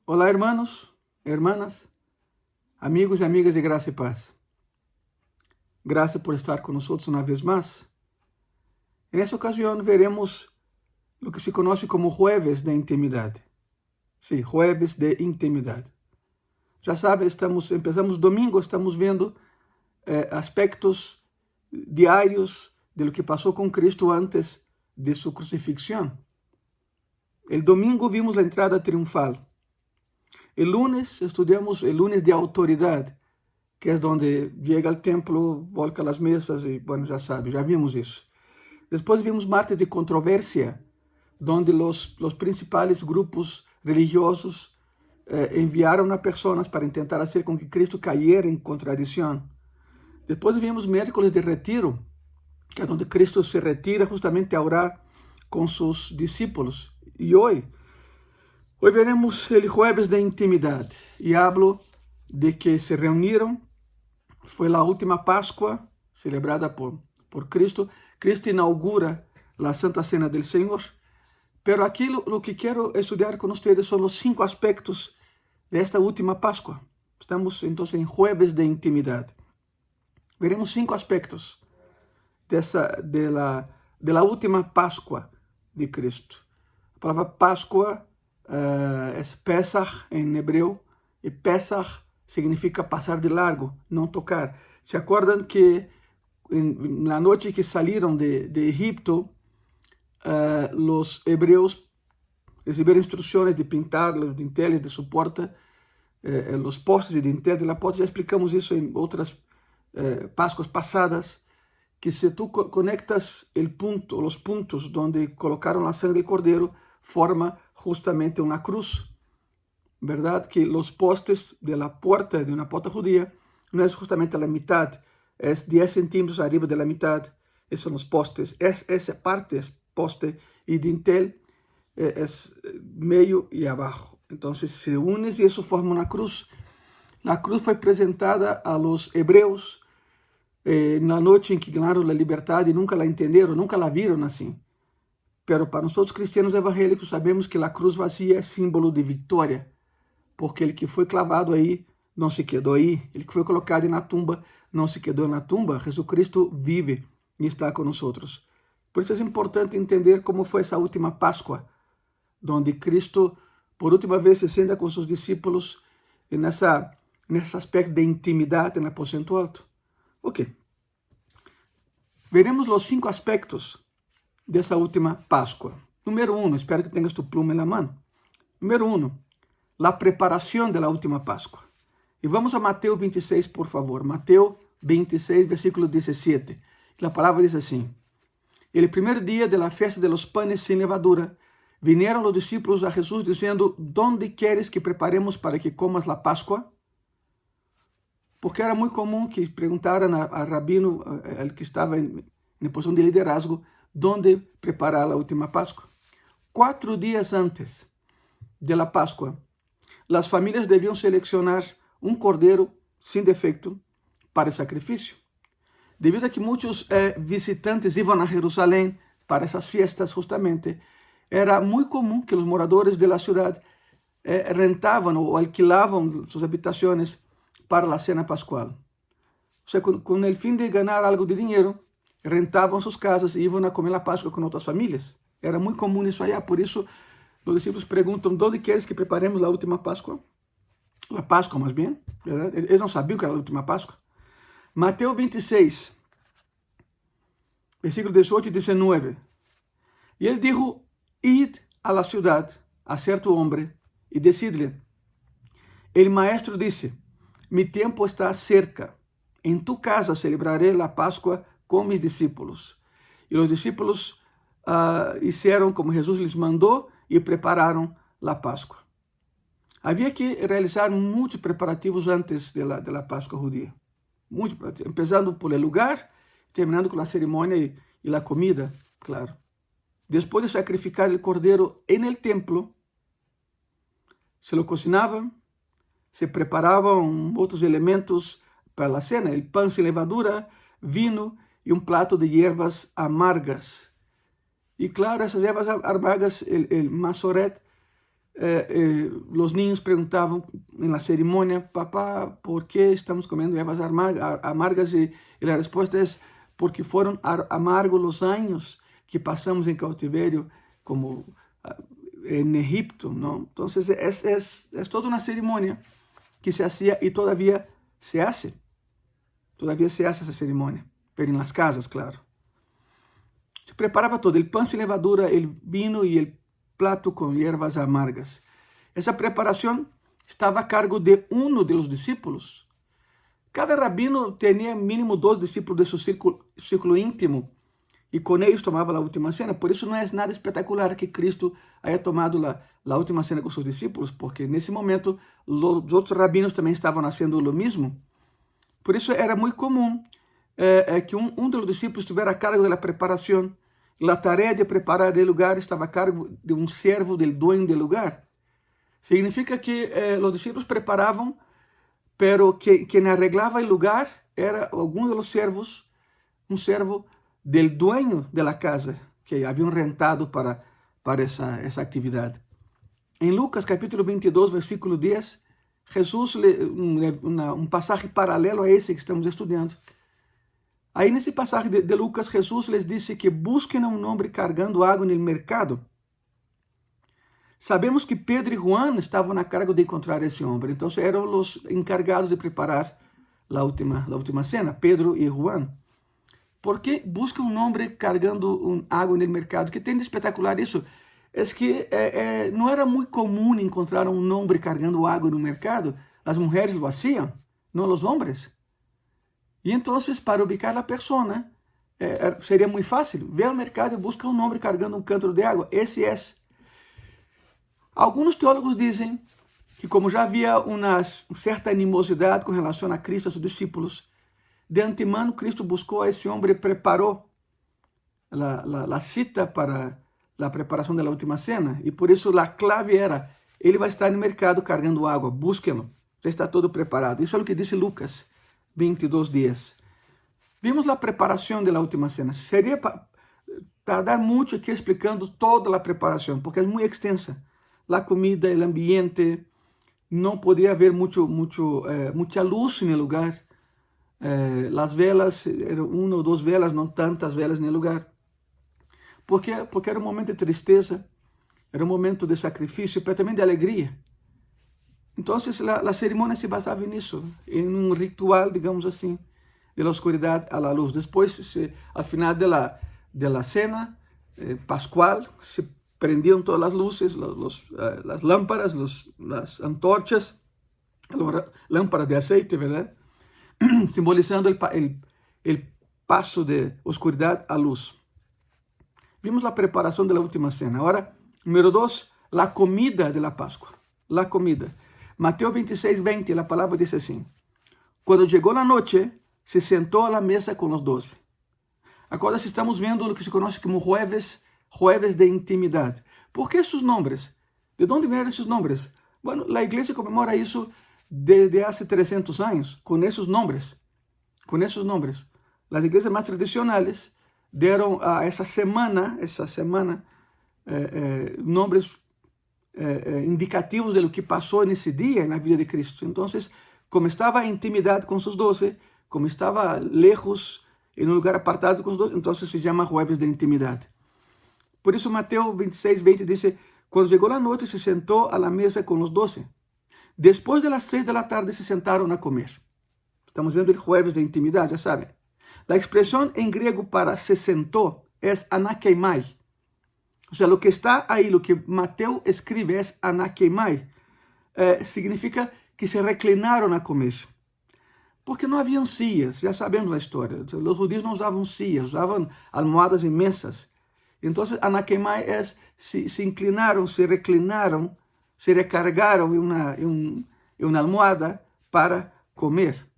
Olá, hermanos, hermanas, amigos y amigas de gracia y paz. Gracias por estar con nosotros una vez más. En esta ocasión veremos lo que se conoce como jueves de intimidad. Sí, jueves de intimidad. Ya sabe, empezamos domingo, estamos viendo aspectos diarios de lo que pasó con Cristo antes de su crucifixión. El domingo vimos la entrada triunfal. El lunes estudiamos el lunes de autoridad, que es donde llega al templo, volca las mesas y bueno, ya sabe, ya vimos eso. Después vimos martes de controversia, donde los principales grupos religiosos enviaron a personas para intentar hacer con que Cristo cayera en contradicción. Después vimos miércoles de retiro, que es donde Cristo se retira justamente a orar con sus discípulos. Y hoy veremos el jueves de intimidad y hablo de que se reunieron. Fue la última Pascua celebrada por Cristo. Cristo inaugura la Santa Cena del Señor. Pero aquí lo que quiero estudiar con ustedes son los 5 aspectos de esta última Pascua. Estamos entonces en jueves de intimidad. Veremos 5 aspectos de la última Pascua de Cristo. A palavra Pascua es Pesach en hebreo, y Pesach significa pasar de largo, no tocar. ¿Se acuerdan que en la noche que salieron de Egipto, los hebreos recibieron instrucciones de pintar los dinteles de su puerta, los postes de dintel de la puerta? Ya explicamos eso en otras Pascuas pasadas, que si tú conectas los puntos donde colocaron la sangre del cordero, forma justamente una cruz. ¿Verdad? Que los postes de la puerta, de una puerta judía, no es justamente la mitad, es 10 centímetros arriba de la mitad. Esos son los postes. Esa parte es poste y dintel es medio y abajo. Entonces se unen y eso forma una cruz. La cruz fue presentada a los hebreos en la noche en que ganaron la libertad y nunca la entendieron, nunca la vieron así. Pero para nosotros cristianos evangélicos sabemos que la cruz vacía es símbolo de victoria, porque el que foi clavado aí não se quedou aí, ele que foi colocado na tumba não se quedou na tumba. Jesucristo vive e está conosco. Por isso é importante entender como foi essa última Páscoa, onde Cristo por última vez se senta com seus discípulos nesse aspecto de intimidade no aposento alto. Ok. Veremos os 5 aspectos dessa última Páscoa. Número 1, espero que tenhas tu pluma na mão. Número 1, la preparación de la última Pascua. Y vamos a Mateo 26, por favor. Mateo 26, versículo 17. La palabra dice así: el primer día de la fiesta de los panes sin levadura, vinieron los discípulos a Jesús diciendo: ¿dónde quieres que preparemos para que comas la Pascua? Porque era muy común que preguntaran al rabino, al que estaba en posición de liderazgo, ¿dónde preparar la última Pascua? 4 días antes de la Pascua, las familias debían seleccionar un cordero sin defecto para el sacrificio. Debido a que muchos visitantes iban a Jerusalén para esas fiestas justamente, era muy común que los moradores de la ciudad rentaban o alquilaban sus habitaciones para la cena pascual. O sea, con el fin de ganar algo de dinero, rentaban sus casas y iban a comer la Pascua con otras familias. Era muy común eso allá, por eso los discípulos preguntan: ¿dónde quieres que preparemos la última Pascua? La Pascua, más bien, ¿verdad? Ellos no sabían que era la última Pascua. Mateo 26, versículos 18 y 19. Y él dijo: id a la ciudad a cierto hombre y decidle: el maestro dice, mi tiempo está cerca. En tu casa celebraré la Pascua con mis discípulos. Y los discípulos hicieron como Jesús les mandó y prepararon la Pascua. Había que realizar muchos preparativos antes de la Pascua judía. Empezando por el lugar, terminando con la ceremonia y la comida, claro. Después de sacrificar el cordero en el templo, se lo cocinaban, se preparaban otros elementos para la cena: el pan sin levadura, vino y un plato de hierbas amargas. Y claro, esas hierbas amargas, el masoret, Los niños preguntaban en la ceremonia: papá, ¿por qué estamos comiendo ervas amargas? Y la respuesta es: porque fueron amargos los años que pasamos en cautiverio, como en Egipto, ¿no? Entonces es toda una ceremonia que se hacía y todavía se hace. Todavía se hace esa ceremonia, pero en las casas, claro. Se preparaba todo: el pan sin levadura, el vino y el plato con hierbas amargas. Esa preparación estaba a cargo de uno de los discípulos. Cada rabino tenía mínimo 2 discípulos de su círculo íntimo, y con ellos tomaba la última cena. Por eso no es nada espectacular que Cristo haya tomado la última cena con sus discípulos, porque en ese momento los otros rabinos también estaban haciendo lo mismo. Por eso era muy común que un de los discípulos estuviera a cargo de la preparación. La tarea de preparar el lugar estaba a cargo de un siervo del dueño del lugar. Significa que los discípulos preparaban, pero quien arreglaba el lugar era alguno de los siervos, un siervo del dueño de la casa, que habían rentado para esa actividad. En Lucas capítulo 22, versículo 10, Jesús, un pasaje paralelo a ese que estamos estudiando. Aí nesse pasaje de Lucas, Jesús les dice que busquen a un hombre cargando agua en el mercado. Sabemos que Pedro y Juan estaban a cargo de encontrar ese hombre, entonces eran los encargados de preparar la última cena, Pedro y Juan. ¿Por qué busca un hombre cargando agua en el mercado? ¿Qué tiene de espectacular eso? Es que no era muy común encontrar un hombre cargando agua en un mercado. Las mujeres lo hacían, no los hombres. Y entonces, para ubicar a la persona, sería muy fácil. Ve al mercado y busca un hombre cargando un cántaro de agua. Ese es. Algunos teólogos dicen que como ya había una cierta animosidad con relación a Cristo y a sus discípulos, de antemano Cristo buscó a ese hombre y preparó la cita para la preparación de la última cena. Y por eso la clave era: él va a estar en el mercado cargando agua, búsquenlo, ya está todo preparado. Eso es lo que dice Lucas 22:10. Vimos la preparación de la última cena. Sería tardar mucho aquí explicando toda la preparación, porque es muy extensa. La comida, el ambiente, no podía haber mucha luz en el lugar. Las velas, eran 1 o 2 velas, no tantas velas en el lugar. Porque era un momento de tristeza, era un momento de sacrificio, pero también de alegría. Entonces la ceremonia se basaba en eso, en un ritual, digamos así, de la oscuridad a la luz. Después, al final de la cena pascual, se prendían todas las luces, las lámparas, las antorchas, lámparas de aceite, ¿verdad? Simbolizando el paso de oscuridad a luz. Vimos la preparación de la última cena. Ahora, número 2, la comida de la Pascua. La comida. Mateo 26:20, la palabra dice así: cuando llegó la noche, se sentó a la mesa con los 12. Agora estamos viendo lo que se conoce como jueves de intimidad. ¿Por qué sus nombres? ¿De dónde vienen esos nombres? Bueno, la iglesia conmemora eso desde hace 300 años, con esos nombres. Con esos nombres. Las iglesias más tradicionales dieron a esa semana nombres indicativos de lo que pasó en ese día en la vida de Cristo. Entonces, como estaba en intimidad con sus 12, como estaba lejos, en un lugar apartado con sus 12, entonces se llama jueves de intimidad. Por eso Mateo 26:20 dice: cuando llegó la noche, se sentó a la mesa con los 12. Después de las 6 de la tarde se sentaron a comer. Estamos viendo el jueves de intimidad, ya saben. La expresión en griego para se sentó es anakeimai. O sea, lo que está ahí, lo que Mateo escribe es anakeimai. Significa que se reclinaron a comer. Porque no habían sillas, ya sabemos la historia. Los judíos no usaban sillas, usaban almohadas y mesas. Entonces, anakeimai es se inclinaron, se reclinaron, se recargaron en una almohada para comer.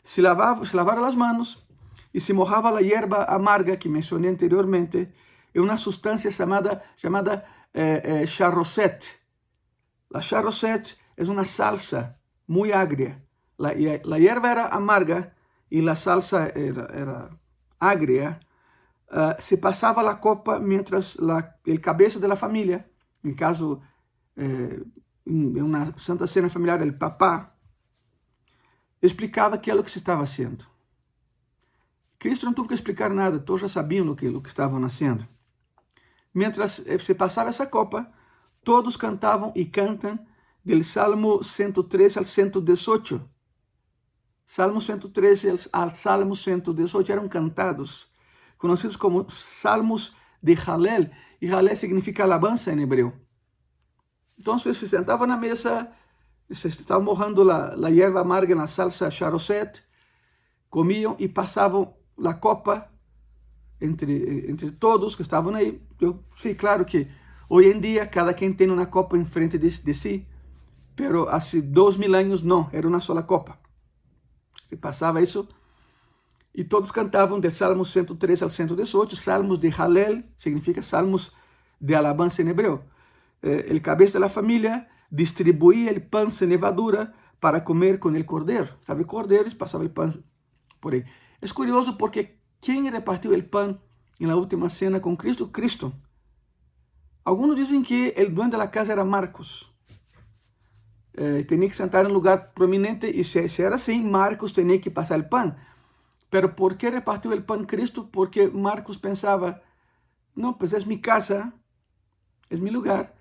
Se lavaron las manos y se mojaba la hierba amarga que mencioné anteriormente en una sustancia llamada charrosette. La charrosette es una salsa muy agria. La hierba era amarga y la salsa era agria. Se pasaba la copa mientras el cabeza de la familia, en caso em uma Santa Cena familiar, o papá explicava que era o que se estava haciendo. Cristo não teve que explicar nada, todos já sabiam o que estavam haciendo. Mientras se passava essa copa, todos cantavam e cantam del Salmo 113 al 118. Salmo 113 al Salmo 118 eram cantados, conhecidos como Salmos de Halel, e Halel significa alabanza em hebreu. Então, se sentavam na mesa, se estavam mojando a hierba amarga na salsa charosset, comiam e passavam a copa entre todos que estavam aí. Sim, claro que hoje em dia cada quem tem uma copa em frente de si, pero há 2000 anos não, era uma sola copa. Se passava isso e todos cantavam de Salmos 113 al 118, Salmos de Halel, significa Salmos de alabanza em hebreu. El cabeça da família distribuía el pan sem levadura para comer com el cordeiro. Sabe, cordeiros, passava el pan por aí. É curioso porque quem repartiu el pan em la última cena com Cristo? Cristo. Alguns dizem que o dono da casa era Marcos. Tinha que sentar em um lugar prominente e se era assim, Marcos tinha que passar o pan. Pero ¿por qué repartiu el pan Cristo? Porque Marcos pensava, não, pues es mi casa, es mi lugar,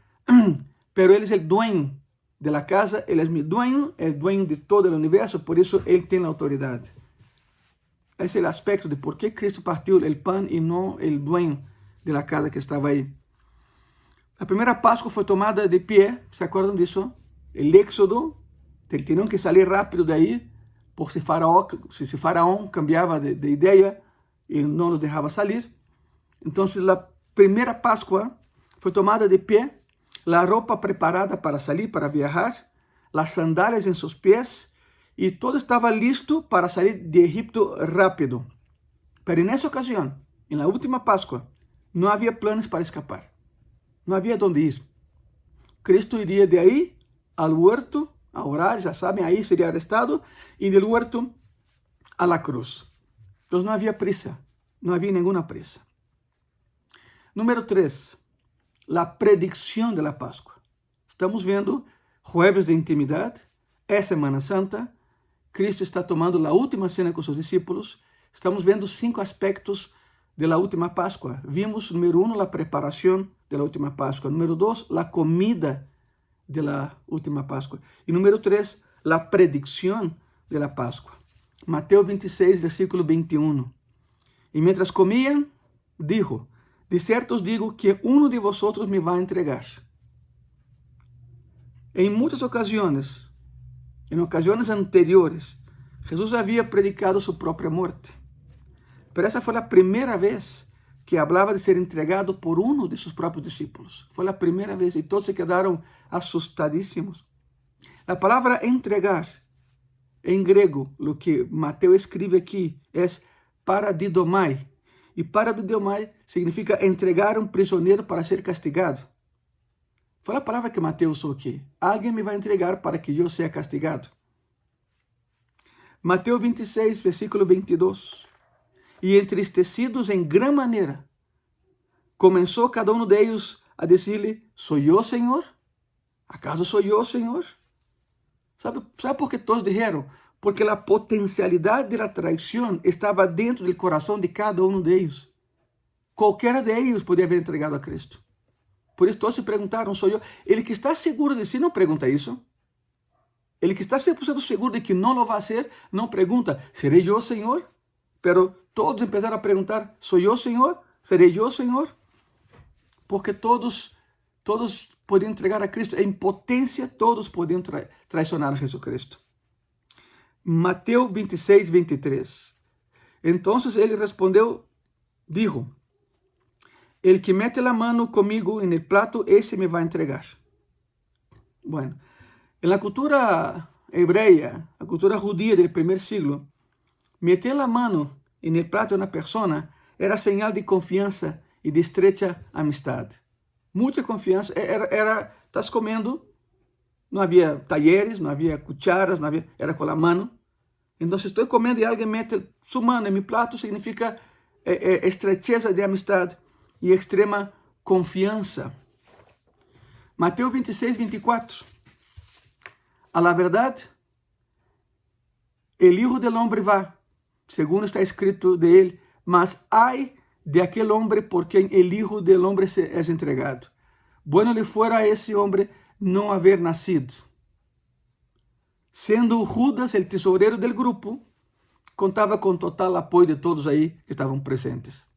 pero ele é o dueño de la casa, ele é mi dueño, é o dueño de todo o universo, por isso ele tem a autoridade. Esse é o aspecto de por que Cristo partiu o pan e não o dueño de la casa que estava aí. A primeira Páscoa foi tomada de pé, ¿se acordam disso? O Éxodo, tinham que sair rápido daí, por se Faraón cambiava de ideia e não os deixava sair. Então, a primeira Páscoa foi tomada de pé, a roupa preparada para sair, para viajar, as sandálias em seus pés, e todo estava listo para sair de Egipto rápido. Pero nessa ocasião, na última Páscoa, não havia planos para escapar. Não havia onde ir. Cristo iria de aí ao huerto, a orar, já sabem, aí seria arrestado, e del huerto a la cruz. Então não havia pressa, não havia nenhuma pressa. Número 3, a predição da Páscoa. Estamos vendo jueves de intimidade, é Semana Santa, Cristo está tomando a última cena com seus discípulos, estamos vendo 5 aspectos da última Páscoa. Vimos, número 1, a preparação da última Páscoa, número 2, a comida de la última Páscoa. E número 3, a predicção de la Páscoa. Mateus 26, versículo 21. E mientras comían, dijo, de certo os digo que uno de vosotros me vai entregar. Em muitas ocasiões, em ocasiões anteriores, Jesus havia predicado sua própria morte. Pero essa foi a primeira vez que falava de ser entregado por um de seus próprios discípulos. Foi a primeira vez e todos se quedaram assustadíssimos. A palavra entregar, em grego, o que Mateus escreve aqui, é paradidomai. E paradidomai significa entregar um prisioneiro para ser castigado. Foi a palavra que Mateus usou aqui. Alguém me vai entregar para que eu seja castigado. Mateus 26, versículo 22. E entristecidos em gran maneira, começou cada um deles a dizer-lhe, ¿Soy eu, Senhor? ¿Acaso soy eu, Senhor? ¿Sabe por que todos dijeron? Porque a potencialidade da traição estava dentro do coração de cada um deles. Qualquer deles podia haver entregado a Cristo. Por isso todos se perguntaram, sou eu? Ele que está seguro de si não pergunta isso. Ele que está 100% seguro de que não lo vai fazer, não pergunta, ¿serei eu, Senhor? Pero todos começaram a perguntar, ¿sou eu, Senhor? ¿Serei eu, Senhor? Porque todos podiam entregar a Cristo. Em potência, todos podiam traicionar a Jesucristo. Mateus 26, 23. Então ele respondeu, dijo, el que mete a mano comigo en el plato, esse me vai entregar. Bueno, en la cultura hebrea, a cultura judía del primer siglo, meter a mano en el plato de uma pessoa era señal de confiança e de estrecha amistade. Muita confiança, estás comendo, não havia talheres, não havia cucharas, não havia, era com a mano. Então, se estou comendo e alguém mete sua mano em meu prato, significa estrecheza de amistade e extrema confiança. Mateus 26, 24. A la verdad, el Hijo del Hombre va, según está escrito de él, mas hay de aquel hombre por quien el Hijo del Hombre es entregado. Bueno le fuera a ese hombre no haber nacido. Sendo Judas el tesorero del grupo, contava com total apoio de todos aí que estavam presentes.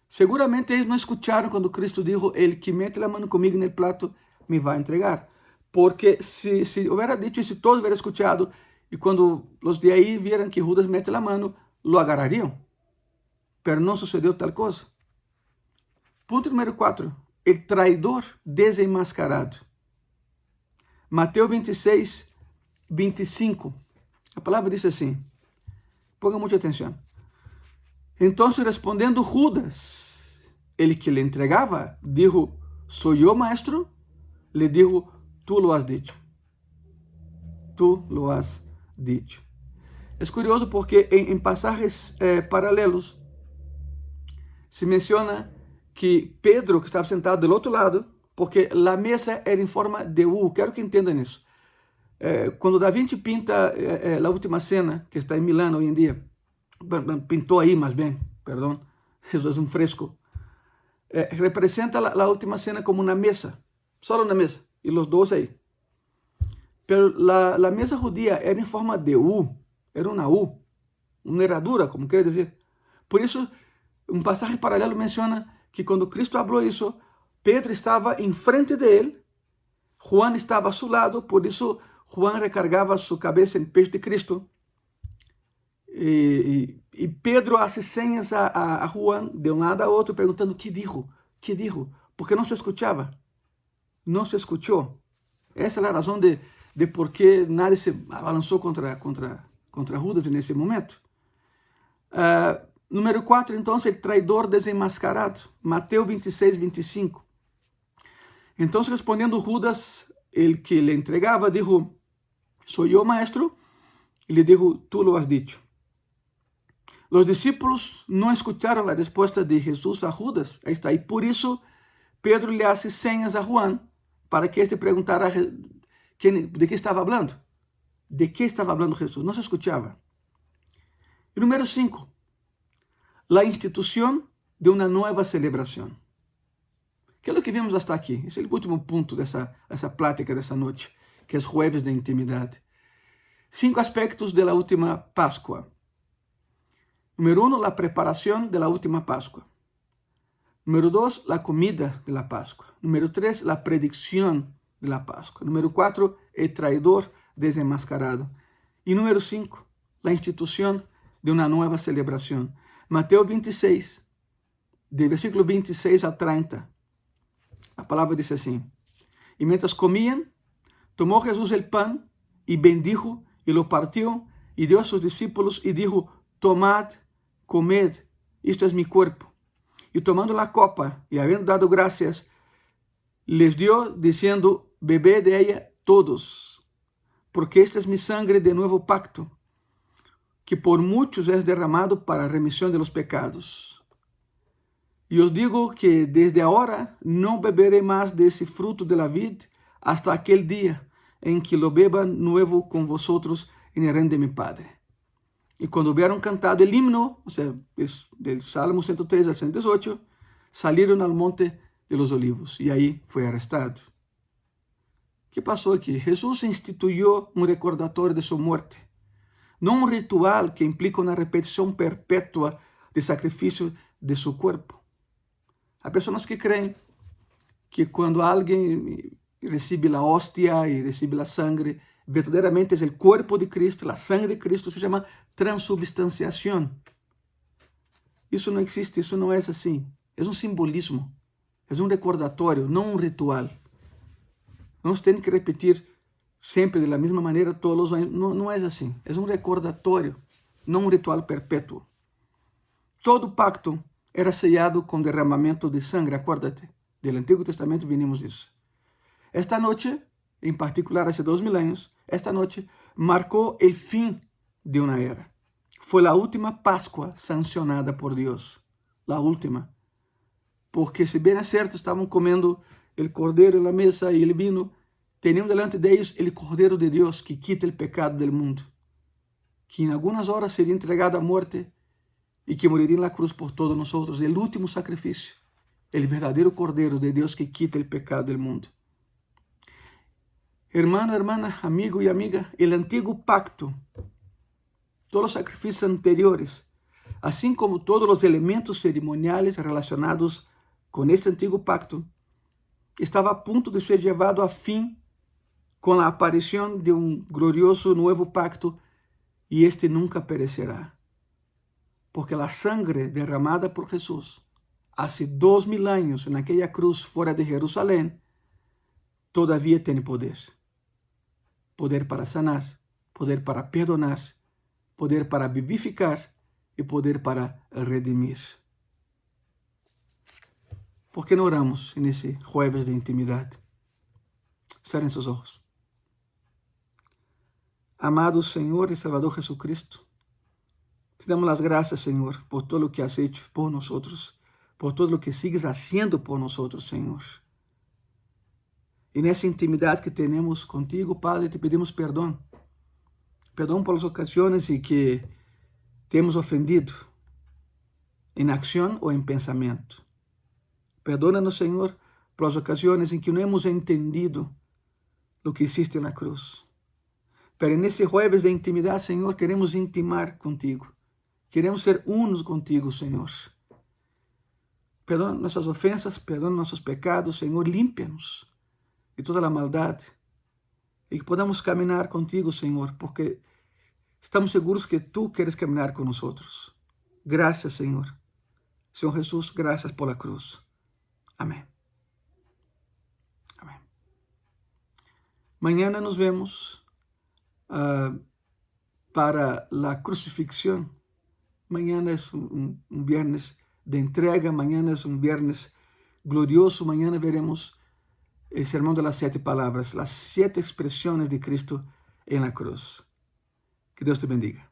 Seguramente eles não escutaram quando Cristo disse: "El que mete a mão comigo no plato me vai entregar". Porque se houvera dito isso, todos hubieran escutado, e quando os de aí vieram que Judas mete a mão, lo agarrariam. Pero não sucedeu tal coisa. Ponto número 4. El traidor desenmascarado. Mateus 26, 25. A palavra diz assim. Ponga muita atenção. Então, respondendo Judas, ele que lhe entregava, dijo: "Soy yo, maestro?" Le dijo: "Tú lo has dicho. Tú lo has dicho." É curioso porque em passagens paralelos se menciona que Pedro, que estava sentado do outro lado, porque a mesa era em forma de U. Quero que entendam isso. Quando Da Vinci pinta a última cena, que está em Milão hoje em dia, pintou aí mais bem, perdão, isso é um fresco, representa a última cena como uma mesa, só uma mesa, e os dois aí. Pero a mesa judia era em forma de U, era uma U, uma herradura, como quer dizer. Por isso, um passagem paralelo menciona que quando Cristo falou isso, Pedro estava em frente dele, Juan estava a seu lado, por isso Juan recargava sua cabeça em pés de Cristo. E Pedro hace señas a Juan de um lado a outro, perguntando: "Que dijo? Que dijo?" Porque não se escutava. Não se escutou. Essa é a razão de por que nadie se abalançou contra Judas nesse momento. Número 4, então, o traidor desenmascarado. Mateus 26, 25. Então, respondendo Judas, el que le entregava, dijo: "Soy yo, maestro?" E le dijo: "Tú lo has dicho." Os discípulos não escutaram a resposta de Jesus a Judas. Aí está. E por isso, Pedro lhe hace señas a Juan para que este perguntara de que estava falando. De que estava falando Jesus? Não se escutava. E número 5. A instituição de uma nova celebração. Que é o que vimos até aqui. Esse é o último ponto dessa plática dessa noite, que é Jueves de Intimidade. 5 aspectos da última Páscoa. Número 1, a preparação da última Páscoa. Número 2, a comida da Páscoa. Número 3, a predicção da Páscoa. Número 4, o traidor desenmascarado. E número 5, a instituição de uma nova celebração. Mateus 26, de versículo 26 a 30. A palavra diz assim: "E mientras comían, tomó Jesús el pan y bendijo y lo partió y dio a sus discípulos y dijo: Tomad, comed, esto es mi cuerpo. Y tomando la copa y habiendo dado gracias, les dio diciendo: Bebed de ella todos, porque esta es mi sangre de nuevo pacto, que por muchos es derramado para remisión de los pecados. Y os digo que desde ahora no beberé más de ese fruto de la vid hasta aquel día en que lo beba nuevo con vosotros en el reino de mi Padre." Y cuando hubieron cantado el himno, o sea, es del Salmo 103 al 118, salieron al monte de los olivos y ahí fue arrestado. ¿Qué pasó aquí? Jesús instituyó un recordatorio de su muerte, no un ritual que implica una repetición perpetua de sacrificio de su cuerpo. Hay personas que creen que cuando alguien recibe la hostia y recibe la sangre, verdaderamente es el cuerpo de Cristo, la sangre de Cristo, se llama transubstanciación. Isso não existe, isso não é assim. É um simbolismo, é um recordatório, não um ritual. Não se tem que repetir sempre da mesma maneira todos os anos. Não é assim. É um recordatório, não um ritual perpétuo. Todo pacto era sellado com derramamento de sangue, acuérdate. Do Antigo Testamento vimos isso. Esta noite, em particular, há 2000 anos, esta noite marcou o fim de uma era. Foi a última Páscoa sancionada por Deus. A última. Porque, se bem é certo, estavam comendo el cordero en la mesa y el vino, tenían delante de ellos el Cordero de Dios que quita el pecado del mundo, que en algunas horas sería entregado a muerte y que moriría en la cruz por todos nosotros, el último sacrificio, el verdadero Cordero de Dios que quita el pecado del mundo. Hermano, hermana, amigo y amiga, el antiguo pacto, todos los sacrificios anteriores, así como todos los elementos ceremoniales relacionados con este antiguo pacto, estava a ponto de ser llevado a fim com a aparição de glorioso novo pacto, e este nunca perecerá. Porque a sangre derramada por Jesús hace 2000 anos naquela cruz fora de Jerusalém, todavia tem poder. Poder para sanar, poder para perdonar, poder para vivificar e poder para redimir. ¿Por qué no oramos en ese jueves de intimidad? Cierren sus ojos. Amado Señor y Salvador Jesucristo, te damos las gracias, Señor, por todo lo que has hecho por nosotros, por todo lo que sigues haciendo por nosotros, Señor. En esa intimidad que tenemos contigo, Padre, te pedimos perdón. Perdón por las ocasiones en que te hemos ofendido, en acción o en pensamiento. Perdónanos, Señor, por las ocasiones en que no hemos entendido lo que hiciste en la cruz. Pero en este jueves de intimidad, Señor, queremos intimar contigo. Queremos ser unos contigo, Señor. Perdona nuestras ofensas, perdona nuestros pecados, Señor, límpianos de toda la maldad. Y que podamos caminar contigo, Señor, porque estamos seguros que tú quieres caminar con nosotros. Gracias, Señor. Señor Jesús, gracias por la cruz. Amén. Amén. Mañana nos vemos para la crucifixión. Mañana es un viernes de entrega, mañana es un viernes glorioso. Mañana veremos el sermón de las 7 palabras, las 7 expresiones de Cristo en la cruz. Que Dios te bendiga.